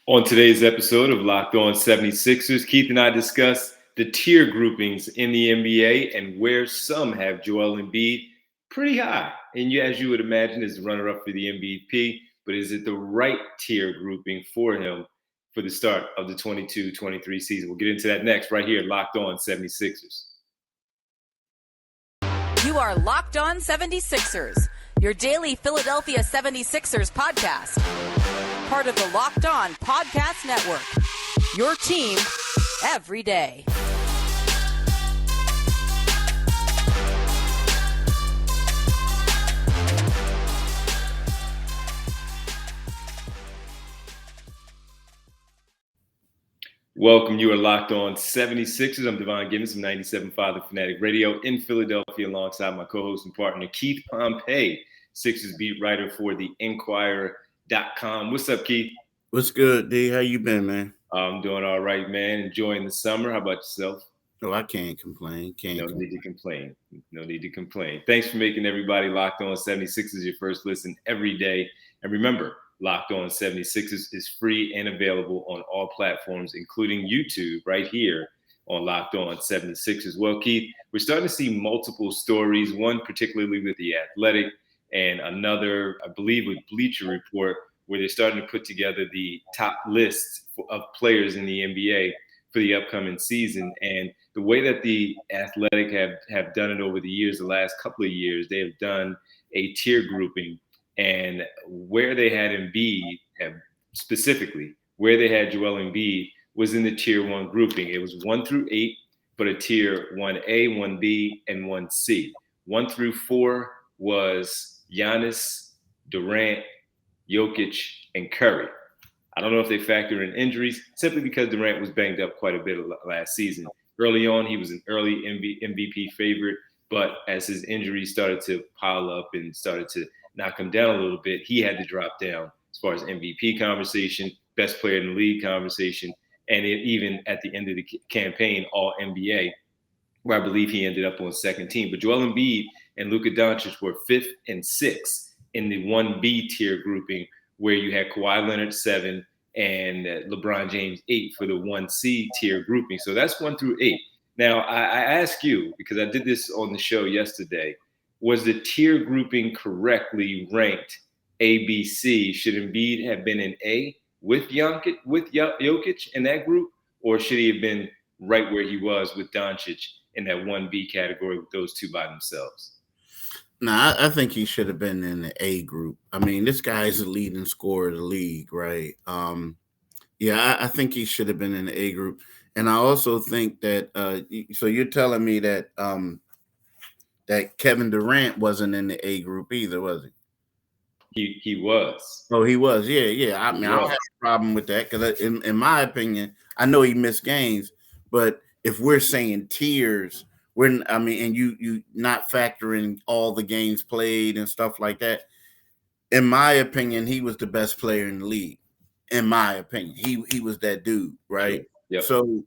On today's episode of Locked On 76ers, Keith and I discuss the tier groupings in the NBA and where some have Joel Embiid pretty high. And as you would imagine, is the runner-up for the MVP, but is it the right tier grouping for him for the start of the 22-23 season? We'll get into that next right here, Locked On 76ers. You are Locked On 76ers, your daily Philadelphia 76ers podcast. Part of the Locked On Podcast Network, your team every day. Welcome. You are Locked On 76ers. I'm Devon Gibbons from 97.5 The Fanatic Radio in Philadelphia alongside my co-host and partner, Keith Pompey, Sixers beat writer for the Inquirer.com. What's up, Keith? What's good, D? How you been, man? I'm doing all right, man. Enjoying the summer. How about yourself? Oh, I can't complain. No need to complain. No need to complain. Thanks for making everybody Locked On 76ers your first listen every day. And remember, Locked On 76ers is free and available on all platforms, including YouTube right here on Locked On 76ers. Well, Keith, we're starting to see multiple stories, one particularly with The Athletic and another, I believe, with Bleacher Report, where they're starting to put together the top lists of players in the NBA for the upcoming season. And the way that The Athletic have done it over the years, the last couple of years, they have done a tier grouping. And where they had Embiid, specifically, where they had Joel Embiid was in the tier 1 grouping. It was 1 through 8, but a tier 1A, 1B, and 1C. 1 through 4 was Giannis, Durant, Jokic, and Curry. I don't know if they factor in injuries, simply because Durant was banged up quite a bit last season. Early on, he was an early MVP favorite, but as his injuries started to pile up and started to knock him down a little bit, he had to drop down as far as MVP conversation, best player in the league conversation, and even at the end of the campaign, all NBA, where I believe he ended up on second team. But Joel Embiid and Luka Doncic were 5th and 6th in the 1B tier grouping, where you had Kawhi Leonard 7 and LeBron James 8 for the 1C tier grouping. So that's 1 through 8. Now, I ask you, because I did this on the show yesterday, was the tier grouping correctly ranked A, B, C? Should Embiid have been in A with Jokic in that group, or should he have been right where he was with Doncic in that 1B category with those two by themselves? Nah, I think he should have been in the A group. I mean, this guy is the leading scorer of the league, right? I think he should have been in the A group. And I also think that so you're telling me that that Kevin Durant wasn't in the A group either, was he? He was. Oh, he was. Yeah. I mean, I don't have a problem with that because, in my opinion, I know he missed games, but if we're saying tiers, and you not factoring all the games played and stuff like that. In my opinion, he was the best player in the league. In my opinion, he was that dude, right? Yep. So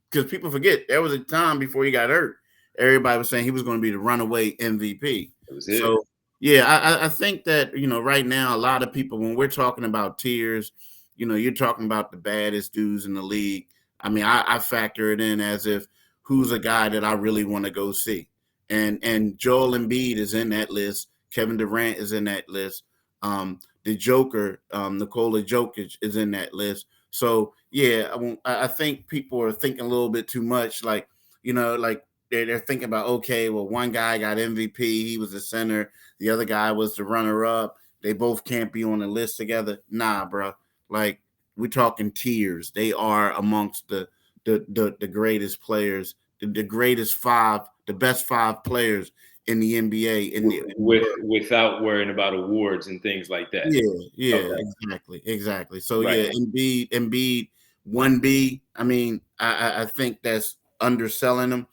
because people forget there was a time before he got hurt, everybody was saying he was going to be the runaway MVP. That was it. So yeah, I think that right now a lot of people, when we're talking about tiers, you're talking about the baddest dudes in the league. I mean, I factor it in as if who's a guy that I really want to go see. And Joel Embiid is in that list. Kevin Durant is in that list. The Joker, Nikola Jokic is in that list. So, yeah, I think people are thinking a little bit too much. Like, they're thinking about, okay, well, one guy got MVP. He was the center. The other guy was the runner-up. They both can't be on the list together. Nah, bro. Like, we're talking tiers. They are amongst the greatest players, the greatest 5, the best 5 players in the NBA. Without worrying about awards and things like that. Yeah, okay. Exactly. So, right. Yeah, Embiid, 1B. I mean, I think that's underselling him,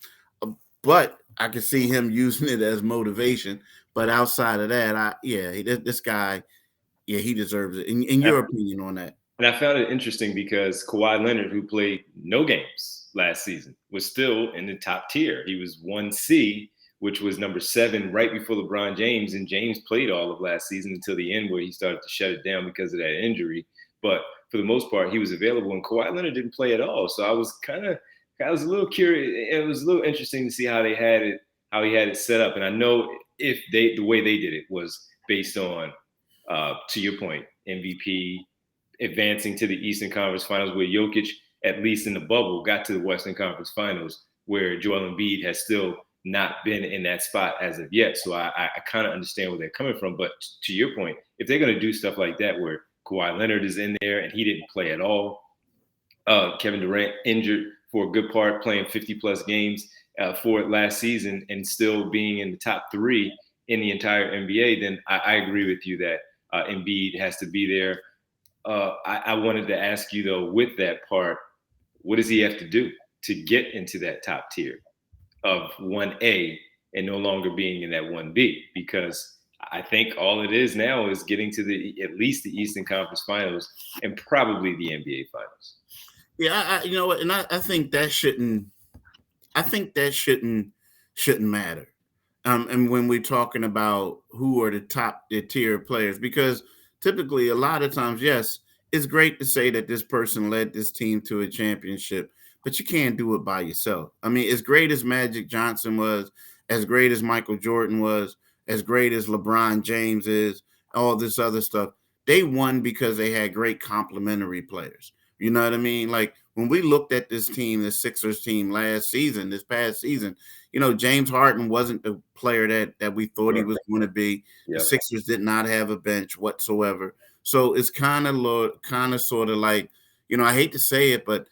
but I can see him using it as motivation. But outside of that, this guy, he deserves it. In your opinion on that? And I found it interesting because Kawhi Leonard, who played no games last season, was still in the top tier. He was 1C, which was number 7 right before LeBron James. And James played all of last season until the end, where he started to shut it down because of that injury. but for the most part, he was available, and Kawhi Leonard didn't play at all. So I was a little curious. It was a little interesting to see how he had it set up. And I know the way they did it was based on, to your point, MVP advancing to the Eastern Conference Finals, where Jokic, at least in the bubble, got to the Western Conference Finals, where Joel Embiid has still not been in that spot as of yet. So I kind of understand where they're coming from. But to your point, if they're going to do stuff like that, where Kawhi Leonard is in there and he didn't play at all, Kevin Durant injured for a good part, playing 50-plus games for it last season and still being in the top 3 in the entire NBA, then I agree with you that Embiid has to be there. I wanted to ask you, though, with that part, what does he have to do to get into that top tier of 1A and no longer being in that 1B? Because I think all it is now is getting to at least the Eastern Conference Finals and probably the NBA Finals. Yeah, you know what, and I think that shouldn't matter. And when we're talking about who are the tier players, because typically a lot of times, yes, it's great to say that this person led this team to a championship, but you can't do it by yourself. I mean, as great as Magic Johnson was, as great as Michael Jordan was, as great as LeBron James is, all this other stuff, they won because they had great complementary players. You know what I mean? Like when we looked at this team, the Sixers team this past season, James Harden wasn't the player that we thought he was going to be. Yep. The Sixers did not have a bench whatsoever. So it's kind of sort of like, I hate to say it, but,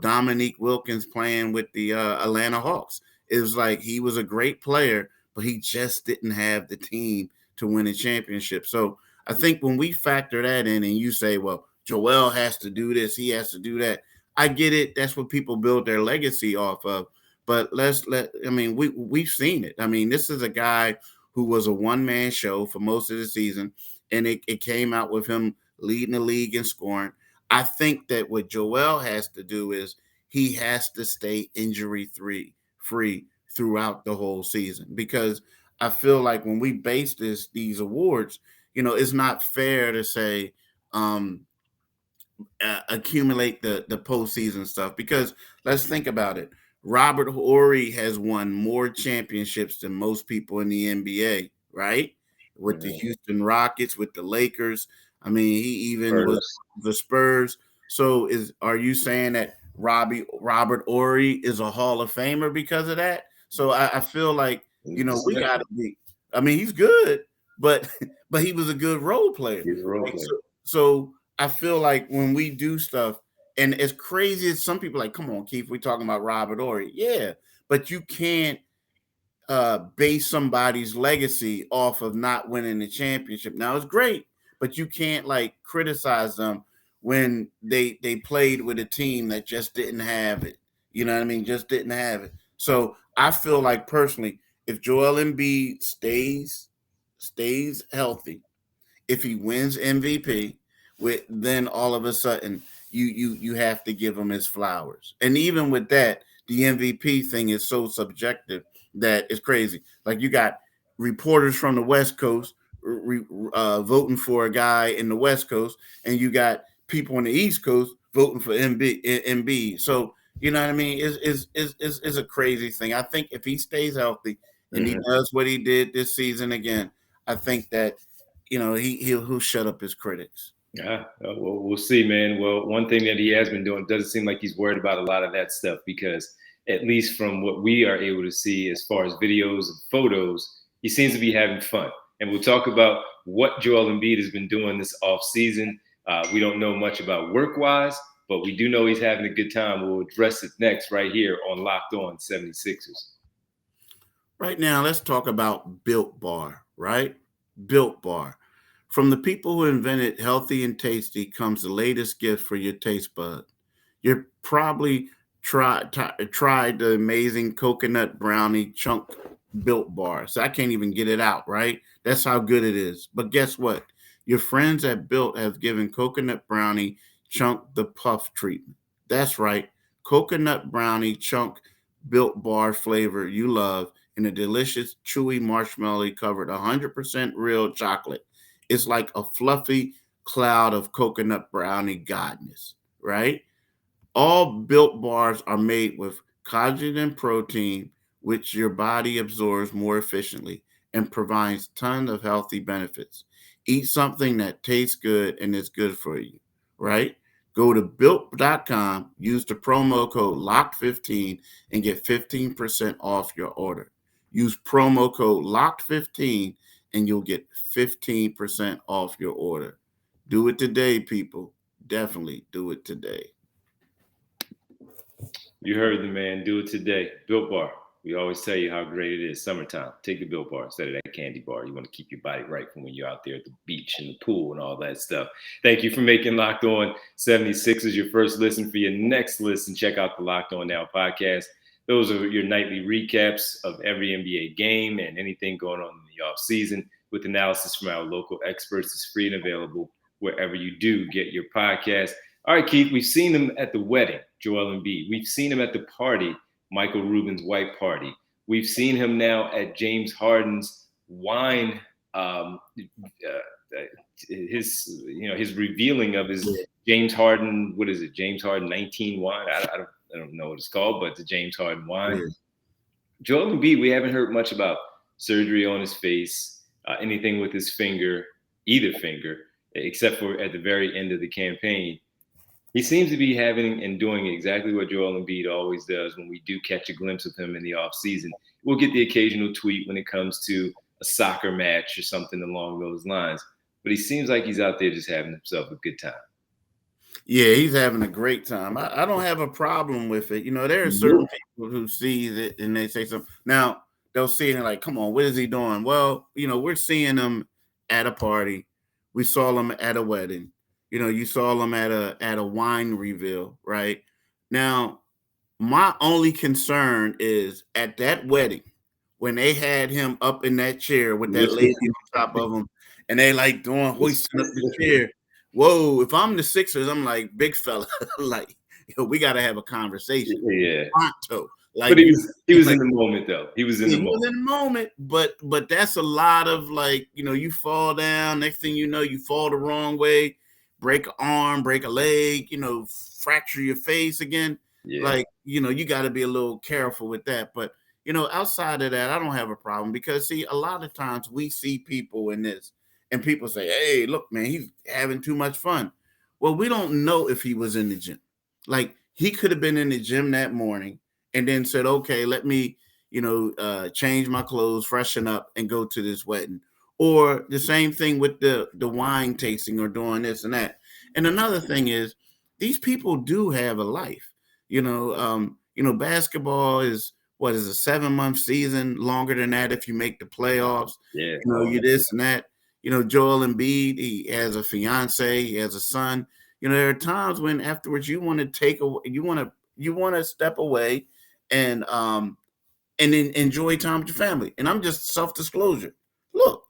Dominique Wilkins playing with the Atlanta Hawks. It was like he was a great player, but he just didn't have the team to win a championship. So I think when we factor that in and you say, well, Joel has to do this, he has to do that. I get it. That's what people build their legacy off of. But we've seen it. I mean, this is a guy who was a one-man show for most of the season, and it came out with him leading the league in scoring. I think that what Joel has to do is he has to stay injury-free throughout the whole season, because I feel like when we base these awards, it's not fair to say accumulate the postseason stuff, because let's think about it. Robert Horry has won more championships than most people in the NBA, right? With the Houston Rockets, with the Lakers. I mean, he even was the Spurs. So are you saying that Robert Horry is a Hall of Famer because of that? So I feel like, we got to be. I mean, he's good, but he was a good role player. He's a role player. So I feel like when we do stuff, and as crazy as some people like, come on, Keith, we're talking about Robert Horry. Yeah, but you can't base somebody's legacy off of not winning the championship. Now, it's great, but you can't criticize them when they played with a team that just didn't have it. You know what I mean? Just didn't have it. So I feel like personally, if Joel Embiid stays healthy, if he wins MVP, then all of a sudden you have to give him his flowers. And even with that, the MVP thing is so subjective that it's crazy. Like you got reporters from the West Coast voting for a guy in the West Coast, and you got people on the East Coast voting for Embiid. So you know what I mean? It's a crazy thing. I think if he stays healthy and he does what he did this season again, I think that he'll shut up his critics. Yeah, well, we'll see, man. Well, one thing that he has been doing, doesn't seem like he's worried about a lot of that stuff, because at least from what we are able to see as far as videos and photos, he seems to be having fun. And we'll talk about what Joel Embiid has been doing this offseason. We don't know much about work-wise, but we do know he's having a good time. We'll address it next right here on Locked On 76ers. Right now, let's talk about Built Bar, right? Built Bar. From the people who invented healthy and tasty comes the latest gift for your taste bud. You've probably tried the amazing coconut brownie chunk Built Bar. So I can't even get it out, right? That's how good it is. But guess what? Your friends at Built have given coconut brownie chunk the puff treatment. That's right. Coconut brownie chunk Built Bar flavor you love in a delicious, chewy marshmallow covered 100% real chocolate. It's like a fluffy cloud of coconut brownie godness, right? All Built bars are made with collagen and protein, which your body absorbs more efficiently and provides tons of healthy benefits. Eat something that tastes good and is good for you, right? Go to built.com, use the promo code LOCKED15 and get 15% off your order. Use promo code LOCKED15 and you'll get 15% off your order. Do it today, people. Definitely do it today. You heard the man. Do it today. Built Bar. We always tell you how great it is. Summertime. Take the Built Bar instead of that candy bar. You want to keep your body right from when you're out there at the beach and the pool and all that stuff. Thank you for making Locked On 76ers your first listen. For your next listen, check out the Locked On Now podcast. Those are your nightly recaps of every NBA game and anything going on in the offseason with analysis from our local experts. It's free and available wherever you do get your podcast. All right, Keith, we've seen him at the wedding, Joel Embiid. We've seen him at the party, Michael Rubin's white party. We've seen him now at James Harden's wine, his revealing of his James Harden, what is it, James Harden 19 wine? I don't know what it's called, but the James Harden wine. Yeah. Joel Embiid, we haven't heard much about surgery on his face, anything with his finger, either finger, except for at the very end of the campaign. He seems to be having and doing exactly what Joel Embiid always does when we do catch a glimpse of him in the offseason. We'll get the occasional tweet when it comes to a soccer match or something along those lines. But he seems like he's out there just having himself a good time. Yeah, he's having a great time. I don't have a problem with it. There are certain people who see it and they say something. Now, they'll see it and like, come on, what is he doing? Well, we're seeing him at a party. We saw him at a wedding. You saw him at a wine reveal, right? Now, my only concern is at that wedding when they had him up in that chair with that lady on top of him, and they like doing hoisting up the chair. Whoa! If I'm the Sixers, I'm like, big fella, like, we got to have a conversation. Yeah. Pronto. Like, but he was like, in the moment though. He was in the moment, but that's a lot of like, you fall down. Next thing you know, you fall the wrong way. Break an arm, break a leg, fracture your face again. Yeah. Like, you got to be a little careful with that. But, outside of that, I don't have a problem because, see, a lot of times we see people in this and people say, hey, look, man, he's having too much fun. Well, we don't know if he was in the gym. Like, he could have been in the gym that morning and then said, okay, let me, change my clothes, freshen up and go to this wedding. Or the same thing with the wine tasting or doing this and that. And another thing is these people do have a life. Basketball is a 7-month season, longer than that if you make the playoffs. Yeah. You this and that. Joel Embiid, he has a fiance, he has a son. There are times when afterwards you want to step away and then enjoy time with your family. And I'm just self-disclosure. Look,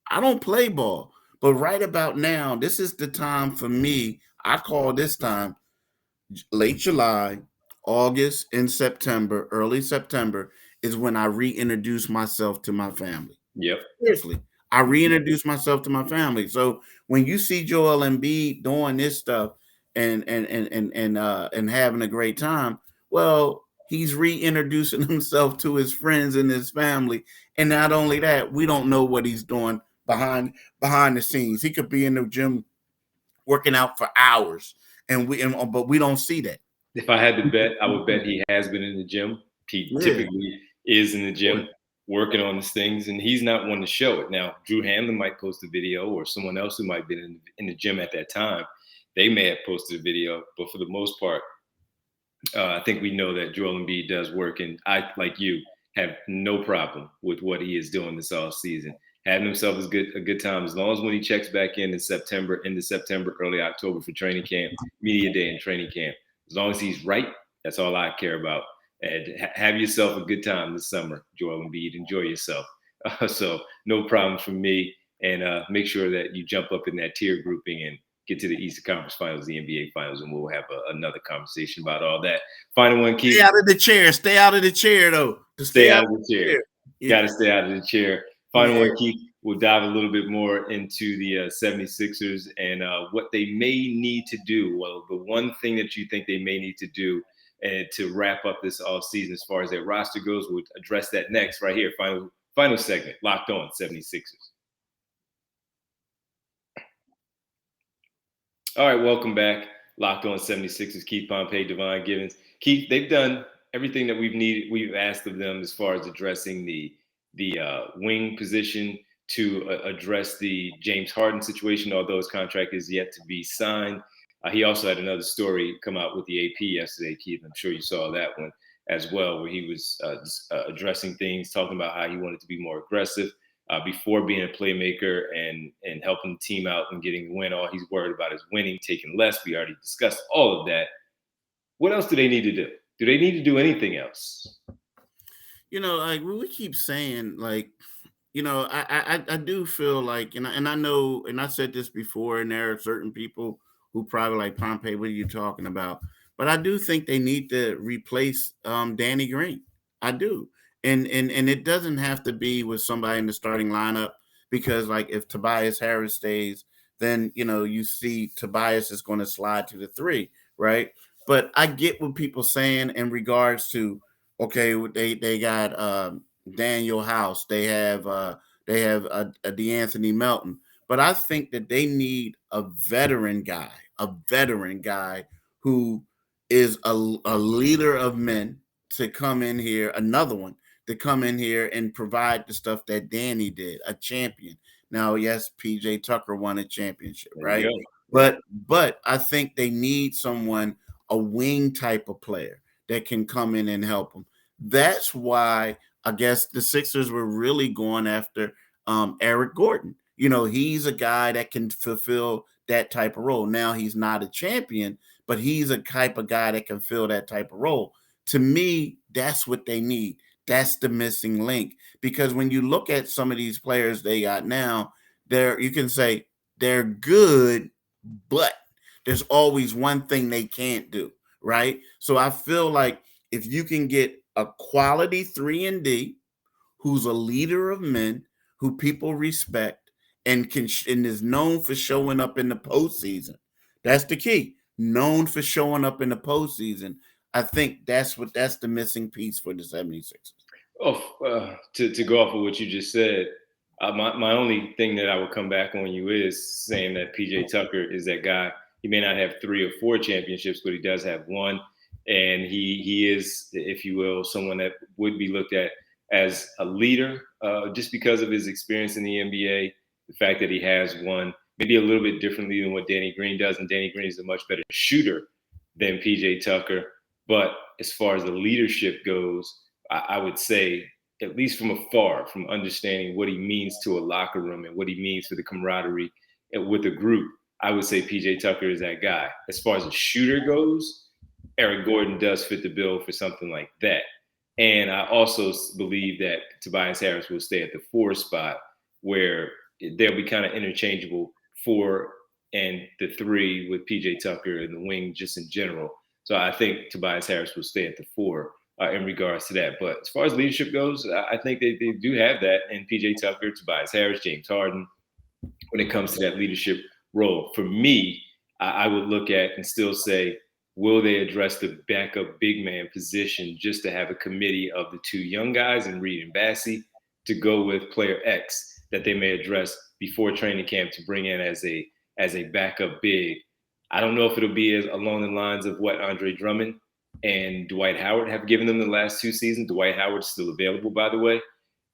I don't play ball, but right about now, this is the time for me. I call this time late July, August, and September, early September is when I reintroduce myself to my family. Yep. Seriously, I reintroduce myself to my family. So when you see Joel Embiid doing this stuff and having a great time, well, he's reintroducing himself to his friends and his family. And not only that, we don't know what he's doing behind the scenes. He could be in the gym working out for hours, but we don't see that. If I had to bet, I would bet he has been in the gym. He typically is in the gym working on his things, and he's not one to show it. Now, Drew Hanlon might post a video, or someone else who might have been in the gym at that time, they may have posted a video, but for the most part, I think we know that Joel Embiid does work, and I, like you, have no problem with what he is doing this all season. Having himself a good time, as long as when he checks back in September, early October for training camp, media day and training camp. As long as he's right, that's all I care about. And have yourself a good time this summer, Joel Embiid. Enjoy yourself. So no problem for me. And make sure that you jump up in that tier grouping and get to the Eastern Conference Finals, the NBA Finals, and we'll have another conversation about all that. Final one, Keith. Stay out of the chair. Stay out of the chair, though. Stay out of the chair. Yeah. Got to stay out of the chair. Final one, Keith. we'll dive a little bit more into the 76ers and what they may need to do. Well, the one thing that you think they may need to do and to wrap up this offseason as far as their roster goes, we'll address that next right here. Final segment, Locked On 76ers. All right, welcome back. Locked On 76ers, Keith Pompey, Devon Givens. Keith, they've done everything that we've asked of them as far as addressing the wing position, to address the James Harden situation, although his contract is yet to be signed. He also had another story come out with the AP yesterday, Keith. I'm sure you saw that one as well, where he was addressing things, talking about how he wanted to be more aggressive before being a playmaker and helping the team out and getting the win. All he's worried about is winning, taking less. We already discussed all of that. What else do they need to do? Do they need to do anything else? Like we keep saying, like, I do feel like, and I know, and I said this before, and there are certain people who probably like, Pompey, what are you talking about? But I do think they need to replace Danny Green. I do. And it doesn't have to be with somebody in the starting lineup, because like if Tobias Harris stays, then you see Tobias is going to slide to the 3, right? But I get what people saying in regards to, okay, they got Daniel House, they have a DeAnthony Melton, but I think that they need a veteran guy who is a leader of men to come in here, another one to come in here and provide the stuff that Danny did, a champion. Now, yes, PJ Tucker won a championship, right? But I think they need someone, a wing type of player that can come in and help them. That's why I guess the Sixers were really going after Eric Gordon. He's a guy that can fulfill that type of role. Now, he's not a champion, but he's a type of guy that can fill that type of role. To me, that's what they need. That's the missing link. Because when you look at some of these players they got now, you can say they're good, but there's always one thing they can't do, right? So I feel like if you can get a quality 3-and-D who's a leader of men, who people respect, and is known for showing up in the postseason. That's the key. Known for showing up in the postseason. I think that's the missing piece for the 76ers. To go off of what you just said, my only thing that I would come back on you is saying that PJ Tucker is that guy. He may not have 3 or 4 championships, but he does have one. And he is, if you will, someone that would be looked at as a leader just because of his experience in the NBA, the fact that he has one, maybe a little bit differently than what Danny Green does. And Danny Green is a much better shooter than PJ Tucker. But as far as the leadership goes, I would say, at least from afar, from understanding what he means to a locker room and what he means for the camaraderie with the group, I would say PJ Tucker is that guy. As far as a shooter goes, Eric Gordon does fit the bill for something like that. And I also believe that Tobias Harris will stay at the 4 spot, where they'll be kind of interchangeable 4 and the 3 with PJ Tucker and the wing just in general. So I think Tobias Harris will stay at the 4 in regards to that. But as far as leadership goes, I think they do have that in PJ Tucker, Tobias Harris, James Harden, when it comes to that leadership role. For me, I would look at and still say, will they address the backup big man position just to have a committee of the 2 young guys in Reed and Bassey to go with player X that they may address before training camp to bring in as a backup big? I don't know if it'll be as along the lines of what Andre Drummond and Dwight Howard have given them the last 2 seasons. Dwight Howard's still available, by the way,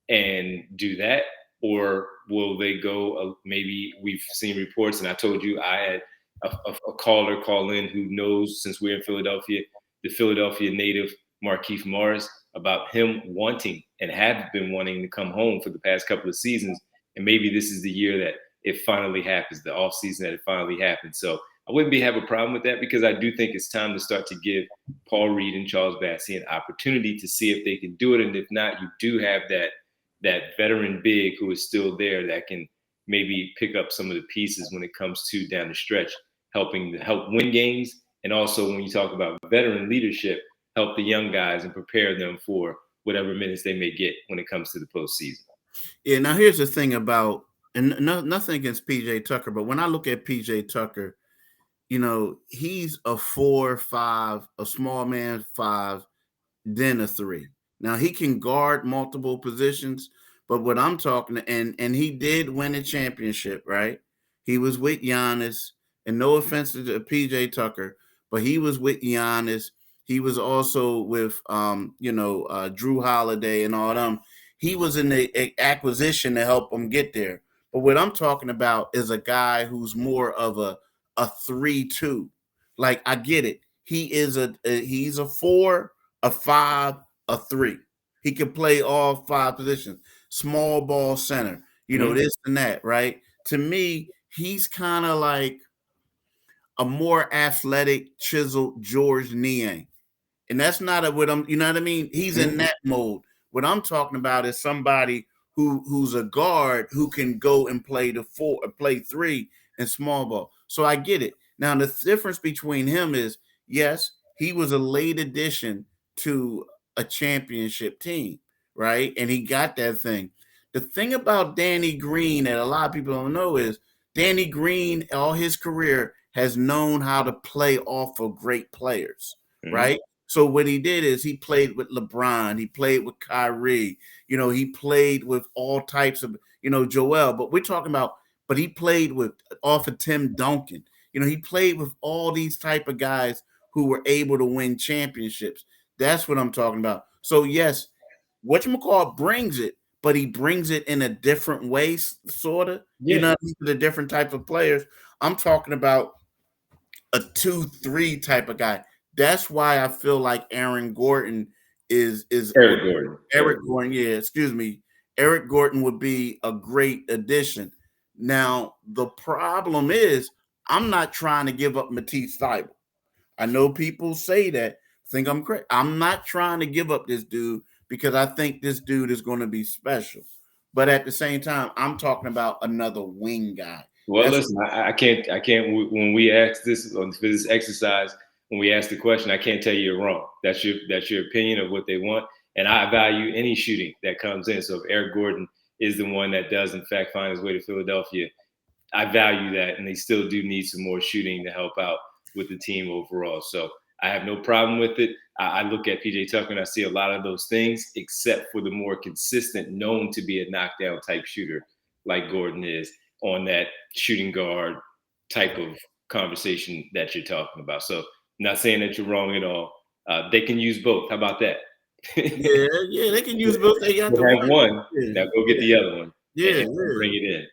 and do that. Or will they go, maybe we've seen reports, and I told you I had a caller call in who knows, since we're in Philadelphia, the Philadelphia native Markieff Morris, about him wanting and have been wanting to come home for the past couple of seasons. And maybe this is the year that it finally happens, the offseason that it finally happens. So I wouldn't have a problem with that, because I do think it's time to start to give Paul Reed and Charles Bassey an opportunity to see if they can do it. And if not, you do have that veteran big who is still there that can maybe pick up some of the pieces when it comes to down the stretch, helping to help win games. And also, when you talk about veteran leadership, help the young guys and prepare them for whatever minutes they may get when it comes to the postseason. Yeah. Now here's the thing about, and nothing against PJ Tucker, but when I look at PJ Tucker, he's a 4-5, a small man 5, then a 3. Now he can guard multiple positions, but what I'm talking, and he did win a championship, right? He was with Giannis, and no offense to PJ Tucker, but he was with Giannis. He was also with Drew Holiday and all them. He was in the acquisition to help him get there. But what I'm talking about is a guy who's more of a 3-2. Like, I get it. He's a 4, a 5, a 3. He can play all 5 positions. Small ball center, this and that, right? To me, he's kind of like a more athletic, chiseled George Niang. And that's not what I'm, you know what I mean? He's in that mode. What I'm talking about is somebody who's a guard who can go and play the 4, play 3 and small ball. So I get it. Now the difference between him is, yes, he was a late addition to a championship team, right? And he got that thing. The thing about Danny Green that a lot of people don't know is Danny Green, all his career, has known how to play off of great players, right? So what he did is he played with LeBron, he played with Kyrie, he played with all types of, Joel. But we're talking about, but he played with off of Tim Duncan. He played with all these type of guys who were able to win championships. That's what I'm talking about. So yes, whatchamacallit brings it, but he brings it in a different way, sort of. Yeah. The different type of players. I'm talking about a 2-3 type of guy. That's why I feel like Aaron Gordon is Eric Gordon. Eric Gordon, yeah, excuse me. Eric Gordon would be a great addition. Now, the problem is I'm not trying to give up Matisse Thybulle. I know people say that, think I'm crazy. I'm not trying to give up this dude because I think this dude is going to be special. But at the same time, I'm talking about another wing guy. Well, listen, I can't. When we ask this for this exercise, when we ask the question, I can't tell you you're wrong. That's your opinion of what they want, and I value any shooting that comes in. So if Eric Gordon is the one that does in fact find his way to Philadelphia, I value that, and they still do need some more shooting to help out with the team overall. So I have no problem with it. I look at PJ Tucker and I see a lot of those things, except for the more consistent, known to be a knockdown type shooter like Gordon is on that shooting guard type of conversation that you're talking about. So I'm not saying that you're wrong at all. They can use both. How about that? yeah, they can use both. They got to have one. Now go get the other one. Yeah, bring it in.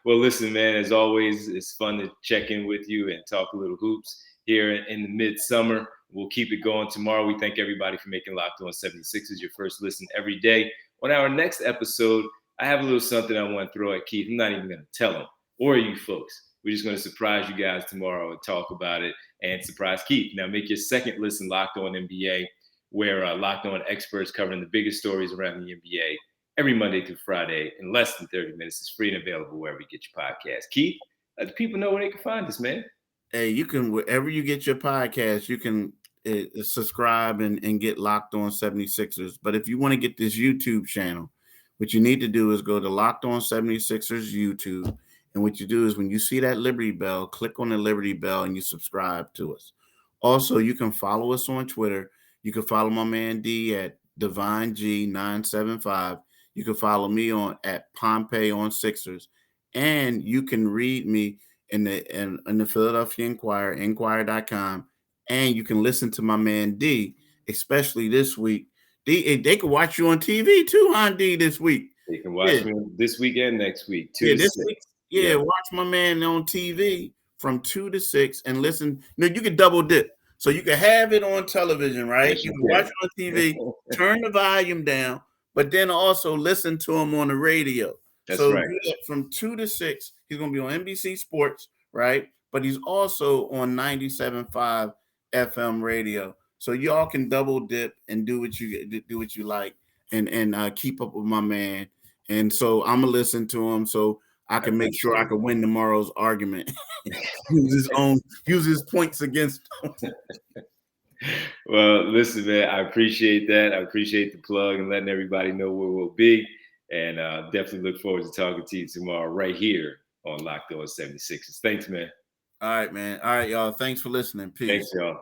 Well, listen, man, as always, it's fun to check in with you and talk a little hoops here in the midsummer. We'll keep it going tomorrow. We thank everybody for making Locked On 76ers your first listen every day. On our next episode, I have a little something I want to throw at Keith. I'm not even going to tell him or you folks. We're just going to surprise you guys tomorrow and talk about it and surprise Keith. Now, make your second listen Locked On NBA, where Locked On experts covering the biggest stories around the NBA every Monday through Friday in less than 30 minutes. It's free and available wherever you get your podcast. Keith, let the people know where they can find us, man. Hey, you can, wherever you get your podcast, you can subscribe and get Locked On 76ers. But if you want to get this YouTube channel, what you need to do is go to Locked On 76ers YouTube. And what you do is when you see that Liberty Bell, click on the Liberty Bell and you subscribe to us. Also, you can follow us on Twitter. You can follow my man D at DivineG975. You can follow me at Pompey on Sixers. And you can read me in the Philadelphia Inquirer, inquirer.com. And you can listen to my man D, especially this week. D, they can watch you on TV too, huh, D, this week. They can watch me this week and next week. 2 to 6. Week. Yeah, watch my man on TV from 2 to 6 and listen. You can double dip. So you can have it on television, right? Yes, you can watch it on TV, turn the volume down, but then also listen to him on the radio. That's right. From 2 to 6, he's going to be on NBC Sports, right? But he's also on 97.5 FM radio. So y'all can double dip and do what you like and keep up with my man. And so I'm gonna listen to him so I can make sure I can win tomorrow's argument. use his points against him. Well, listen, man, I appreciate that. I appreciate the plug and letting everybody know where we'll be. And definitely look forward to talking to you tomorrow right here on Locked On 76ers. Thanks, man. All right, man. All right, y'all. Thanks for listening. Peace. Thanks, y'all.